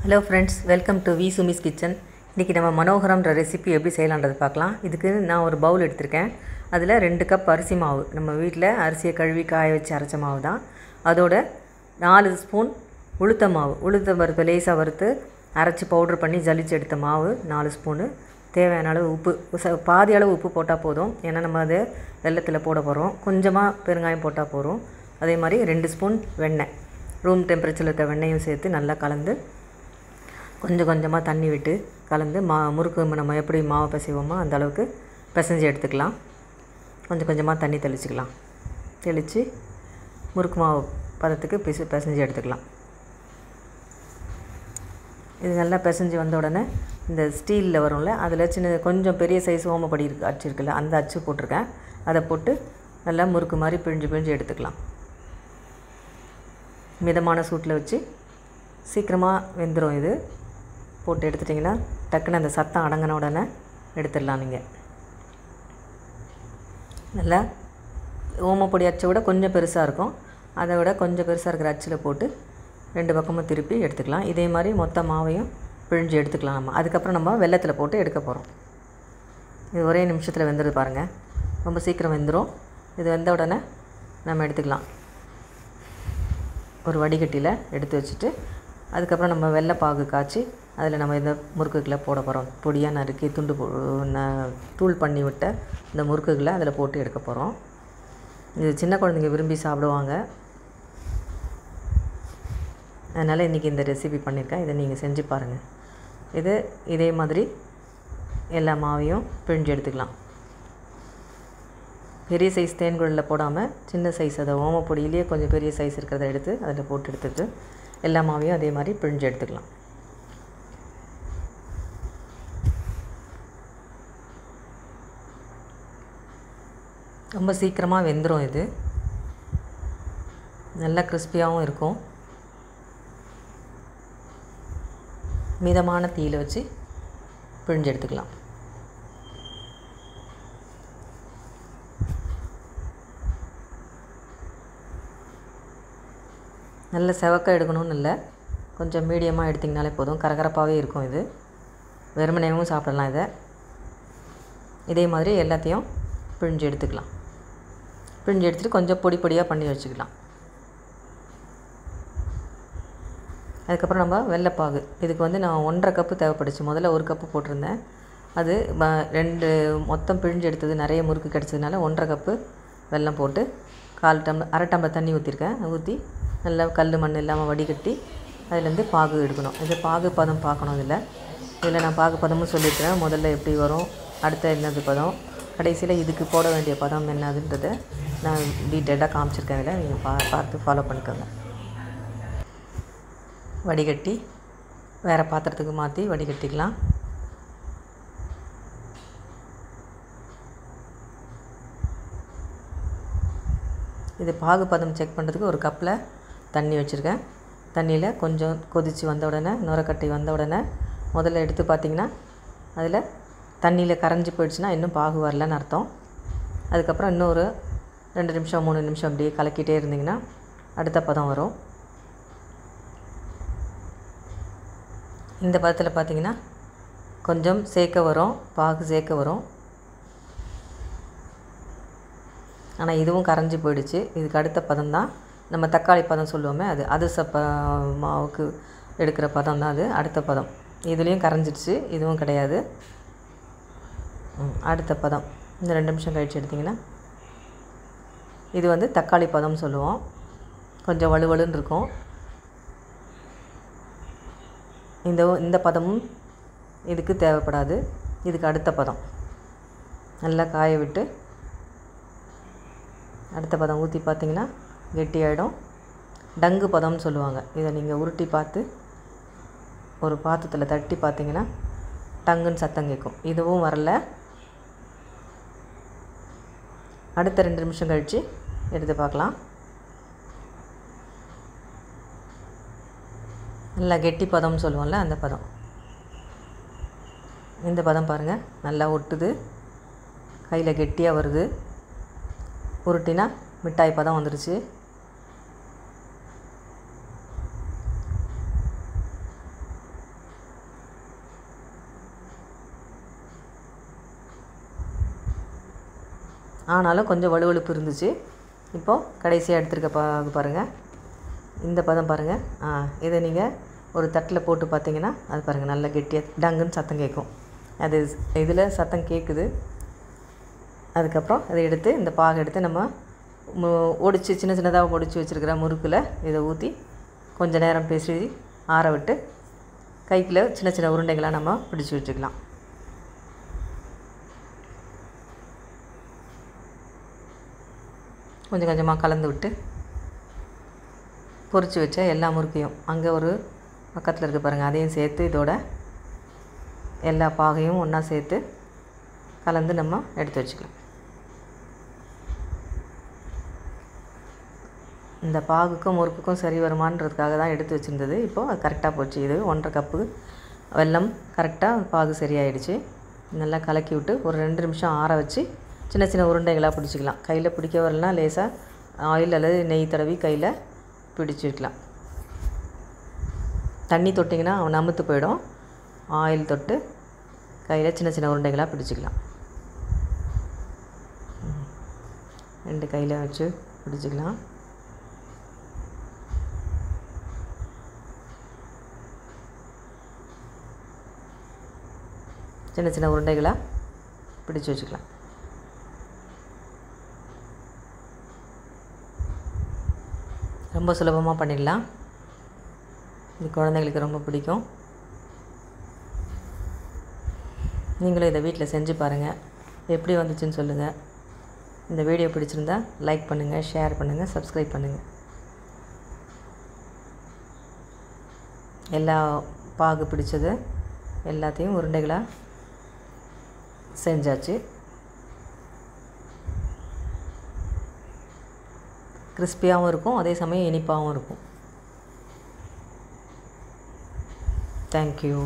Hello friends, welcome to V Sumi's kitchen. இன்றைக்கி நம்ம மனோகரம்ன்ற recipe எப்படி செய்யலான்றது பார்க்கலாம். இதுக்கு நான் ஒரு பவுல் எடுத்திருக்கேன். அதில் 2 கப் அரிசி மாவு, நம்ம வீட்டில் அரிசியை கழுவி காய வச்சு அரைச்ச மாவு தான். அதோட 4 ஸ்பூன் உளுத்த மாவு, உளுத்த பருப்பு லேசாக வறுத்து அரைச்சி பவுட்ரு பண்ணி ஜலிச்சு எடுத்த மாவு 4 ஸ்பூனு. தேவையான அளவு உப்பு, பாதி அளவு உப்பு போட்டால் போதும். ஏன்னா நம்ம அதை வெல்லத்தில் போட போகிறோம். கொஞ்சமாக பெருங்காயம் போட்டால் போதும். அதே மாதிரி 2 ஸ்பூன் வெண்ணெய், ரூம் டெம்பரேச்சரில் இருக்க வெண்ணெயும் சேர்த்து நல்லா கலந்து கொஞ்சம் கொஞ்சமாக தண்ணி விட்டு கலந்து முறுக்கு நம்ம எப்படி மாவு பிசைவோமோ அந்த அளவுக்கு பிசைஞ்சு எடுத்துக்கலாம். கொஞ்சம் கொஞ்சமாக தண்ணி தெளிச்சிக்கலாம். தெளித்து முறுக்கு மாவு பதத்துக்கு பிசைஞ்சு எடுத்துக்கலாம். இது நல்லா பிசைஞ்சு வந்த உடனே இந்த ஸ்டீலில் வரும்ல, அதில் சின்ன கொஞ்சம் பெரிய சைஸ் ஓமப்படி அச்சு இருக்குல்ல, அந்த அச்சு போட்டிருக்கேன். அதை போட்டு நல்லா முறுக்கு மாதிரி பிழிஞ்சு எடுத்துக்கலாம். மிதமான சூட்டில் வச்சு சீக்கிரமாக வெந்துடும். இது போட்டு எடுத்துட்டிங்கன்னா டக்குன்னு அந்த சத்தம் அடங்கின உடனே எடுத்துடலாம். நீங்கள் நல்லா ஓமப்பொடி அச்சை விட கொஞ்சம் பெருசாக இருக்கும். அதை விட கொஞ்சம் பெருசாக இருக்கிற அச்சில் போட்டு 2 பக்கமும் திருப்பி எடுத்துக்கலாம். இதே மாதிரி மொத்த மாவையும் பிழிஞ்சு எடுத்துக்கலாம். அதுக்கப்புறம் நம்ம வெல்லத்தில் போட்டு எடுக்க போகிறோம். இது ஒரே நிமிஷத்தில் வெந்துடுது பாருங்கள். ரொம்ப சீக்கிரம் வெந்துடும். இது வெந்த உடனே நம்ம எடுத்துக்கலாம். ஒரு வடிகட்டியில் எடுத்து வச்சுட்டு அதுக்கப்புறம் நம்ம வெள்ளைப்பாகு காய்ச்சி அதில் நம்ம இந்த முறுக்குகளை போட போகிறோம். பொடியாக நறுக்கி தூள் பண்ணி விட்ட இந்த முறுக்குகளை அதில் போட்டு எடுக்க போகிறோம். இது சின்ன குழந்தைங்க விரும்பி சாப்பிடுவாங்க. அதனால் இன்றைக்கி இந்த ரெசிபி பண்ணியிருக்கேன். இதை நீங்கள் செஞ்சு பாருங்கள். இதே மாதிரி எல்லா மாவையும் பிழிஞ்சு எடுத்துக்கலாம். பெரிய சைஸ் தேன்குழலில் போடாமல் சின்ன சைஸ், அதை ஓமப்பொடியிலேயே கொஞ்சம் பெரிய சைஸ் இருக்கிறத எடுத்து அதில் போட்டு எடுத்துட்டு எல்லா மாவையும் அதே மாதிரி பிழிஞ்சு எடுத்துக்கலாம். ரொம்ப சீக்கிரமாக வெந்துடும். இது நல்லா கிறிஸ்பியாகவும் இருக்கும். மிதமான தீயில் வச்சு பிழிஞ்சு எடுத்துக்கலாம். நல்ல செவக்க எடுக்கணும்னு இல்லை, கொஞ்சம் மீடியமாக எடுத்திங்கனாலே போதும். கரகரப்பாகவே இருக்கும். இது வெறுமனையும் சாப்பிடலாம். இதே மாதிரி எல்லாத்தையும் பிழிஞ்சு எடுத்துக்கலாம். பிழிஞ்சு எடுத்துகிட்டு கொஞ்சம் பொடி பொடியாக பண்ணி வச்சுக்கலாம். அதுக்கப்புறம் நம்ம வெள்ளைப்பாகு, இதுக்கு நான் 1.5 கப்பு தேவைப்படுச்சு. முதல்ல 1 கப்பு போட்டிருந்தேன். அது 2 மொத்தம் பிழிஞ்சு எடுத்தது நிறைய முறுக்கு கிடச்சதுனால 1.5 கப்பு வெல்லம் போட்டு 1/4 டம்ளர் தண்ணி ஊற்றிருக்கேன். ஊற்றி நல்லா கல் மண் இல்லாமல் வடிகட்டி அதுலேருந்து பாகு எடுக்கணும். இது பாகு பதம் பார்க்கணும். இதில் நான் பாகு பதமும் சொல்லியிருக்கிறேன். முதல்ல எப்படி வரும், அடுத்த என்னது பதம், கடைசியில் இதுக்கு போட வேண்டிய பதம் என்னதுன்றதை நான் டீட்டெயிலாக காமிச்சிருக்கேன். இதில் நீங்கள் பார்த்து ஃபாலோ பண்ணிக்கோங்க. வடிகட்டி வேறு பாத்திரத்துக்கு மாற்றி வடிகட்டிக்கலாம். இது பாகு பதம் செக் பண்ணுறதுக்கு ஒரு கப்பில் தண்ணி வச்சுருக்கேன். தண்ணியில் கொஞ்சம் கொதித்து வந்த உடனே, நுரக்கட்டி வந்த உடனே முதல்ல எடுத்து பார்த்திங்கன்னா அதில் தண்ணியில் கரைஞ்சி போயிடுச்சுன்னா இன்னும் பாகு வரலன்னு அர்த்தம். அதுக்கப்புறம் இன்னும் ஒரு 2 நிமிஷம் 3 நிமிஷம் அப்படியே கலக்கிட்டே இருந்திங்கன்னா அடுத்த பதம் வரும். இந்த பதத்தில் பார்த்திங்கன்னா கொஞ்சம் சேர்க்க வரும், பாகு சேர்க்க வரும். ஆனால் இதுவும் கரைஞ்சி போயிடுச்சு. இதுக்கு அடுத்த பதம் தான் நம்ம தக்காளி பதம் சொல்லுவோமே, அது மாவுக்கு எடுக்கிற பதம் தான் அது அடுத்த பதம். இதுலேயும் கரைஞ்சிடுச்சு, இதுவும் கிடையாது. அடுத்த பதம் இந்த 2 நிமிஷம் கழித்து எடுத்திங்கன்னா இது தக்காளி பதம் சொல்லுவோம். கொஞ்சம் வலுவலுன்னு இருக்கும். இந்த பதமும் இதுக்கு தேவைப்படாது. இதுக்கு அடுத்த பதம் நல்லா காய விட்டு அடுத்த பதம் ஊற்றி பார்த்திங்கன்னா கெட்டியாயிடும். டங்கு பதம்னு சொல்லுவாங்க. இதை நீங்கள் உருட்டி பார்த்து ஒரு பாத்திரத்தில் தட்டி பார்த்திங்கன்னா டங்குன்னு சத்தம் கேட்கும். இதுவும் வரல. அடுத்த 2 நிமிஷம் கழித்து எடுத்து பார்க்கலாம். நல்லா கெட்டி பதம்னு சொல்லுவோம்ல, அந்த பதம். இந்த பதம் பாருங்கள், நல்லா ஒட்டுது, கையில் கெட்டியாக வருது. உருட்டினா மிட்டாய் பதம் வந்துருச்சு. ஆனாலும் கொஞ்சம் வழுவழுப்பு இருந்துச்சு. இப்போது கடைசியாக எடுத்துருக்க பாருங்கள், இந்த பதம் பாருங்கள். இதை நீங்கள் ஒரு தட்டில் போட்டு பார்த்தீங்கன்னா அது பாருங்கள் நல்லா கெட்டியாக டங்குன்னு சத்தம் கேட்கும். அது இதில் சத்தம் கேட்குது. அதுக்கப்புறம் அதை எடுத்து இந்த பாகை எடுத்து நம்ம ஒடிச்சு சின்ன சின்னதாக ஒடிச்சு வச்சுருக்கிற முறுக்கில் இதை ஊற்றி கொஞ்சம் நேரம் பேசி ஆற விட்டு கைக்குள்ளே சின்ன சின்ன உருண்டைகளாக நம்ம பிடிச்சி வச்சுக்கலாம். கொஞ்சம் கொஞ்சமாக கலந்து விட்டு பொரிச்சு வச்ச எல்லா முறுக்கையும் அங்கே ஒரு பக்கத்தில் இருக்க பாருங்கள், அதையும் சேர்த்து இதோட எல்லா பாகையும் ஒன்றா சேர்த்து கலந்து நம்ம எடுத்து வச்சுக்கலாம். இந்த பாகுக்கும் முறுக்குக்கும் சரி வருமானன்றதுக்காக தான் எடுத்து வச்சுருந்தது. இப்போது அது கரெக்டாக போச்சு. இது 1.5 கப்பு வெல்லம் கரெக்டாக பாகு சரியாயிடுச்சு. நல்லா கலக்கி விட்டு ஒரு 2 நிமிஷம் ஆற வச்சு சின்ன சின்ன உருண்டைகளாக பிடிச்சிக்கலாம். கையில் பிடிக்க வரலனா லேசாக ஆயில் அல்லது நெய் தடவி கையில் பிடிச்சிக்கலாம். தண்ணி தொட்டிங்கன்னா அவன் அமுத்து போயிடும். ஆயில் தொட்டு கையில் சின்ன சின்ன உருண்டைகளாக பிடிச்சிக்கலாம். 2 கையில் வச்சு பிடிச்சிக்கலாம். சின்ன சின்ன உருண்டைகளாக பிடிச்சி வச்சுக்கலாம். ரொம்ப சுலபமாக பண்ணிடலாம். இது குழந்தைங்களுக்கு ரொம்ப பிடிக்கும். நீங்களும் இதை வீட்டில் செஞ்சு பாருங்கள், எப்படி வந்துச்சுன்னு சொல்லுங்கள். இந்த வீடியோ பிடிச்சிருந்தா லைக் பண்ணுங்கள், ஷேர் பண்ணுங்கள், சப்ஸ்கிரைப் பண்ணுங்கள். எல்லா பாகு பிடிச்சது எல்லாத்தையும் உருண்டைகளாக செஞ்சாச்சு. கிறிஸ்பியாகவும் இருக்கும், அதே சமயம் இனிப்பாகவும் இருக்கும். தேங்க்யூ.